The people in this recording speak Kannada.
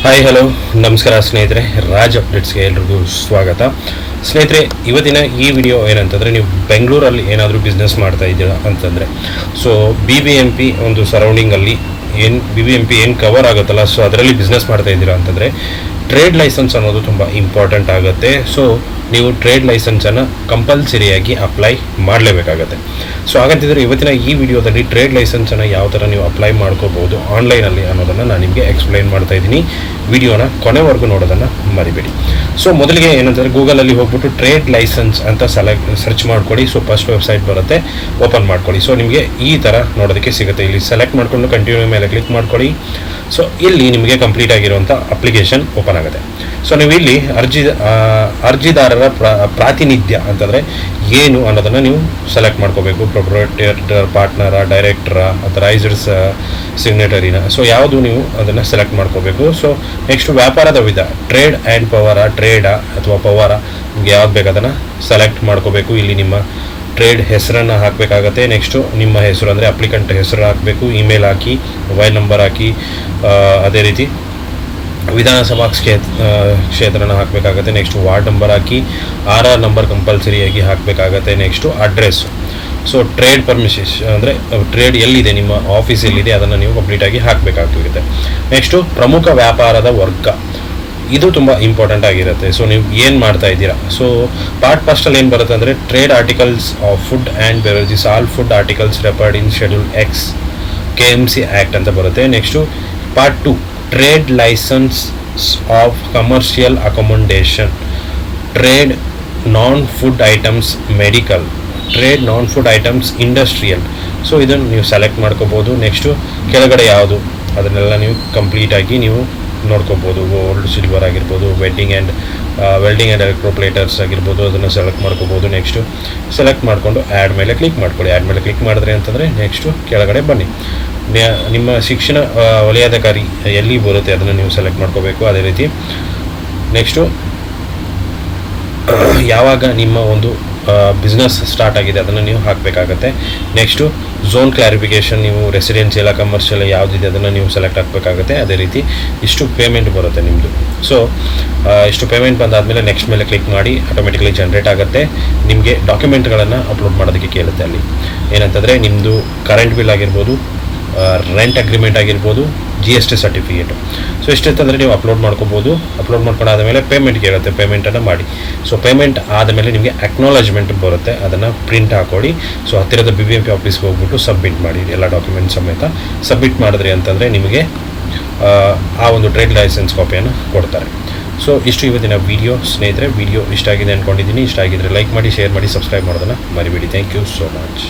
ಹಾಯ್ ಹಲೋ ನಮಸ್ಕಾರ ಸ್ನೇಹಿತರೆ, ರಾಜ್ ಅಪ್ಡೇಟ್ಸ್ಗೆ ಎಲ್ರಿಗೂ ಸ್ವಾಗತ. ಸ್ನೇಹಿತರೆ, ಇವತ್ತಿನ ಈ ವಿಡಿಯೋ ಏನಂತಂದರೆ, ನೀವು ಬೆಂಗಳೂರಲ್ಲಿ ಏನಾದರೂ ಬಿಸ್ನೆಸ್ ಮಾಡ್ತಾ ಇದ್ದೀರಾ ಅಂತಂದರೆ, ಸೊ BBMP ಒಂದು ಸರೌಂಡಿಂಗಲ್ಲಿ BBMP ಏನು ಕವರ್ ಆಗುತ್ತಲ್ಲ, ಸೊ ಅದರಲ್ಲಿ ಬಿಸ್ನೆಸ್ ಮಾಡ್ತಾ ಇದ್ದೀರಾ ಅಂತಂದರೆ ಟ್ರೇಡ್ ಲೈಸೆನ್ಸ್ ಅನ್ನೋದು ತುಂಬ ಇಂಪಾರ್ಟೆಂಟ್ ಆಗುತ್ತೆ. ಸೊ ನೀವು ಟ್ರೇಡ್ ಲೈಸೆನ್ಸನ್ನು ಕಂಪಲ್ಸರಿಯಾಗಿ ಅಪ್ಲೈ ಮಾಡಲೇಬೇಕಾಗತ್ತೆ. ಸೊ ಹಾಗಂತಿದ್ರೆ ಇವತ್ತಿನ ಈ ವಿಡಿಯೋದಲ್ಲಿ ಟ್ರೇಡ್ ಲೈಸೆನ್ಸನ್ನು ಯಾವ ಥರ ನೀವು ಅಪ್ಲೈ ಮಾಡ್ಕೋಬೋದು ಆನ್ಲೈನಲ್ಲಿ ಅನ್ನೋದನ್ನು ನಾನು ನಿಮಗೆ ಎಕ್ಸ್ಪ್ಲೈನ್ ಮಾಡ್ತಾ ಇದ್ದೀನಿ. ವಿಡಿಯೋನ ಕೊನೆವರೆಗೂ ನೋಡೋದನ್ನು ಮರಿಬೇಡಿ. ಸೊ ಮೊದಲಿಗೆ ಏನಂತಂದರೆ, ಗೂಗಲಲ್ಲಿ ಹೋಗ್ಬಿಟ್ಟು ಟ್ರೇಡ್ ಲೈಸೆನ್ಸ್ ಅಂತ ಸರ್ಚ್ ಮಾಡ್ಕೊಳ್ಳಿ. ಸೊ ಫಸ್ಟ್ ವೆಬ್ಸೈಟ್ ಬರುತ್ತೆ, ಓಪನ್ ಮಾಡ್ಕೊಳ್ಳಿ. ಸೊ ನಿಮಗೆ ಈ ಥರ ನೋಡೋದಕ್ಕೆ ಸಿಗುತ್ತೆ. ಇಲ್ಲಿ ಸೆಲೆಕ್ಟ್ ಮಾಡಿಕೊಂಡು ಕಂಟಿನ್ಯೂ ಮೇಲೆ ಕ್ಲಿಕ್ ಮಾಡ್ಕೊಳ್ಳಿ. ಸೊ ಇಲ್ಲಿ ನಿಮಗೆ ಕಂಪ್ಲೀಟ್ ಆಗಿರುವಂಥ ಅಪ್ಲಿಕೇಶನ್ ಓಪನ್ ಆಗುತ್ತೆ. ಸೊ ನೀವು ಇಲ್ಲಿ ಅರ್ಜಿದಾರರ ಪ್ರಾತಿನಿಧ್ಯ ಅಂತಂದರೆ ಏನು ಅನ್ನೋದನ್ನು ನೀವು ಸೆಲೆಕ್ಟ್ ಮಾಡ್ಕೋಬೇಕು. ಪ್ರೊಪ್ರೈಟರ್, ಪಾರ್ಟ್ನರ, ಡೈರೆಕ್ಟರ, ಅಥರೈಸ್ಡ್ ಸಿಗ್ನೇಟರಿನ, ಸೊ ಯಾವುದು ನೀವು ಅದನ್ನು ಸೆಲೆಕ್ಟ್ ಮಾಡ್ಕೋಬೇಕು. ಸೊ ನೆಕ್ಸ್ಟ್ ವ್ಯಾಪಾರದ ವಿಧ, ಟ್ರೇಡ್ ಆ್ಯಂಡ್ ಪವರ, ಟ್ರೇಡಾ ಅಥವಾ ಪವರ, ನಿಮಗೆ ಯಾವ್ದು ಬೇಕು ಅದನ್ನು ಸೆಲೆಕ್ಟ್ ಮಾಡ್ಕೋಬೇಕು. ಇಲ್ಲಿ ನಿಮ್ಮ ಟ್ರೇಡ್ ಹೆಸರನ್ನು ಹಾಕಬೇಕಾಗತ್ತೆ. ನೆಕ್ಸ್ಟು ನಿಮ್ಮ ಹೆಸರು ಅಂದರೆ ಅಪ್ಲಿಕೆಂಟ್ ಹೆಸರು ಹಾಕಬೇಕು, ಇಮೇಲ್ ಹಾಕಿ, ಮೊಬೈಲ್ ನಂಬರ್ ಹಾಕಿ, ಅದೇ ರೀತಿ ವಿಧಾನಸಭಾ ಕ್ಷೇತ್ರನ ಹಾಕಬೇಕಾಗತ್ತೆ. ನೆಕ್ಸ್ಟ್ ವಾರ್ಡ್ ನಂಬರ್ ಹಾಕಿ, RR ನಂಬರ್ ಕಂಪಲ್ಸರಿಯಾಗಿ ಹಾಕಬೇಕಾಗತ್ತೆ. Next address, so trade permission ಅಂದರೆ ಟ್ರೇಡ್ ಎಲ್ಲಿದೆ, ನಿಮ್ಮ ಆಫೀಸ್ ಎಲ್ಲಿದೆ ಅದನ್ನು ನೀವು ಕಂಪ್ಲೀಟಾಗಿ ಹಾಕಬೇಕಾಗುತ್ತೆ. ನೆಕ್ಸ್ಟು ಪ್ರಮುಖ ವ್ಯಾಪಾರದ ವರ್ಗ, ಇದು ತುಂಬ ಇಂಪಾರ್ಟೆಂಟ್ ಆಗಿರುತ್ತೆ. ಸೊ ನೀವು ಏನು ಮಾಡ್ತಾ ಇದ್ದೀರಾ. ಸೊ ಪಾರ್ಟ್ ಫಸ್ಟಲ್ಲಿ ಏನು ಬರುತ್ತೆ ಅಂದರೆ, trade articles of food and beverages, all food articles referred in schedule X KMC act ಅಂತ ಬರುತ್ತೆ. Next part 2, trade licence of commercial accommodation, trade non food items medical, trade non food items industrial. So ಇದನ್ನು ನೀವು ಸೆಲೆಕ್ಟ್ ಮಾಡ್ಕೋಬೋದು. ನೆಕ್ಸ್ಟು ಕೆಳಗಡೆ ಯಾವುದು ಅದನ್ನೆಲ್ಲ ನೀವು ಕಂಪ್ಲೀಟಾಗಿ ನೀವು ನೋಡ್ಕೋಬೋದು. ಗೋಲ್ಡ್, ಸಿಲ್ವರ್ ಆಗಿರ್ಬೋದು, ವೆಲ್ಡಿಂಗ್ ಆ್ಯಂಡ್ ಎಲೆಕ್ಟ್ರೋಪ್ಲೇಟರ್ಸ್ ಆಗಿರ್ಬೋದು, ಅದನ್ನು ಸೆಲೆಕ್ಟ್ ಮಾಡ್ಕೋಬೋದು. ನೆಕ್ಸ್ಟು ಸೆಲೆಕ್ಟ್ ಮಾಡಿಕೊಂಡು ಆ್ಯಡ್ ಮೇಲೆ ಕ್ಲಿಕ್ ಮಾಡ್ಕೊಳ್ಳಿ. ಆ್ಯಡ್ ಮೇಲೆ ಕ್ಲಿಕ್ ಮಾಡಿದ್ರೆ ಅಂತಂದರೆ ನೆಕ್ಸ್ಟು ಕೆಳಗಡೆ ಬನ್ನಿ. ನಿಮ್ಮ ಶಿಕ್ಷಣ ವಲಯಾಧಿಕಾರಿ ಎಲ್ಲಿ ಬರುತ್ತೆ ಅದನ್ನು ನೀವು ಸೆಲೆಕ್ಟ್ ಮಾಡ್ಕೋಬೇಕು. ಅದೇ ರೀತಿ ನೆಕ್ಸ್ಟು ಯಾವಾಗ ನಿಮ್ಮ ಒಂದು ಬಿಸ್ನೆಸ್ ಸ್ಟಾರ್ಟ್ ಆಗಿದೆ ಅದನ್ನು ನೀವು ಹಾಕಬೇಕಾಗತ್ತೆ. ನೆಕ್ಸ್ಟು ಝೋನ್ ಕ್ಲಾರಿಫಿಕೇಷನ್, ನೀವು ರೆಸಿಡೆನ್ಷಿಯಲ್ ಕಮರ್ಷಿಯಲ್ ಯಾವುದಿದೆ ಅದನ್ನು ನೀವು ಸೆಲೆಕ್ಟ್ ಹಾಕಬೇಕಾಗುತ್ತೆ. ಅದೇ ರೀತಿ ಇಷ್ಟು ಪೇಮೆಂಟ್ ಬರುತ್ತೆ ನಿಮ್ಮದು. ಸೊ ಇಷ್ಟು ಪೇಮೆಂಟ್ ಬಂದಾದಮೇಲೆ ನೆಕ್ಸ್ಟ್ ಮೇಲೆ ಕ್ಲಿಕ್ ಮಾಡಿ, ಆಟೋಮೆಟಿಕಲಿ ಜನ್ರೇಟ್ ಆಗುತ್ತೆ. ನಿಮಗೆ ಡಾಕ್ಯುಮೆಂಟ್ಗಳನ್ನು ಅಪ್ಲೋಡ್ ಮಾಡೋದಕ್ಕೆ ಕೇಳುತ್ತೆ. ಅಲ್ಲಿ ಏನಂತಂದರೆ ನಿಮ್ಮದು ಕರೆಂಟ್ ಬಿಲ್ ಆಗಿರ್ಬೋದು, ರೆಂಟ್ ಅಗ್ರಿಮೆಂಟ್ ಆಗಿರ್ಬೋದು, GST ಸರ್ಟಿಫಿಕೇಟು. ಸೊ ಇಷ್ಟಿರ್ತಂದರೆ ನೀವು ಅಪ್ಲೋಡ್ ಮಾಡ್ಕೋಬೋದು. ಅಪ್ಲೋಡ್ ಮಾಡ್ಕೊಂಡಾದ ಮೇಲೆ ಪೇಮೆಂಟ್ ಕೇಳುತ್ತೆ, ಪೇಮೆಂಟನ್ನು ಮಾಡಿ. ಸೊ ಪೇಮೆಂಟ್ ಆದಮೇಲೆ ನಿಮಗೆ ಅಕ್ನಾಲಜ್ಮೆಂಟ್ ಬರುತ್ತೆ, ಅದನ್ನು ಪ್ರಿಂಟ್ ಹಾಕೊಳ್ಳಿ. ಸೊ ಹತ್ತಿರದ BBMP ಆಫೀಸ್ಗೆ ಹೋಗ್ಬಿಟ್ಟು ಸಬ್ಮಿಟ್ ಮಾಡಿ, ಎಲ್ಲ ಡಾಕ್ಯುಮೆಂಟ್ ಸಮೇತ ಸಬ್ಮಿಟ್ ಮಾಡಿದ್ರಿ ಅಂತಂದರೆ ನಿಮಗೆ ಆ ಒಂದು ಟ್ರೇಡ್ ಲೈಸೆನ್ಸ್ ಕಾಪಿಯನ್ನು ಕೊಡ್ತಾರೆ. ಸೊ ಇಷ್ಟು ಇವತ್ತಿನ ವಿಡಿಯೋ. ಸ್ನೇಹಿತರೆ, ವಿಡಿಯೋ ಇಷ್ಟ ಆಗಿದೆ ಅಂದ್ಕೊಂಡಿದ್ದೀನಿ. ಇಷ್ಟ ಆಗಿದ್ದರೆ ಲೈಕ್ ಮಾಡಿ, ಶೇರ್ ಮಾಡಿ, ಸಬ್ಸ್ಕ್ರೈಬ್ ಮಾಡೋದನ್ನು ಮರಿಬೇಡಿ. Thank you so much.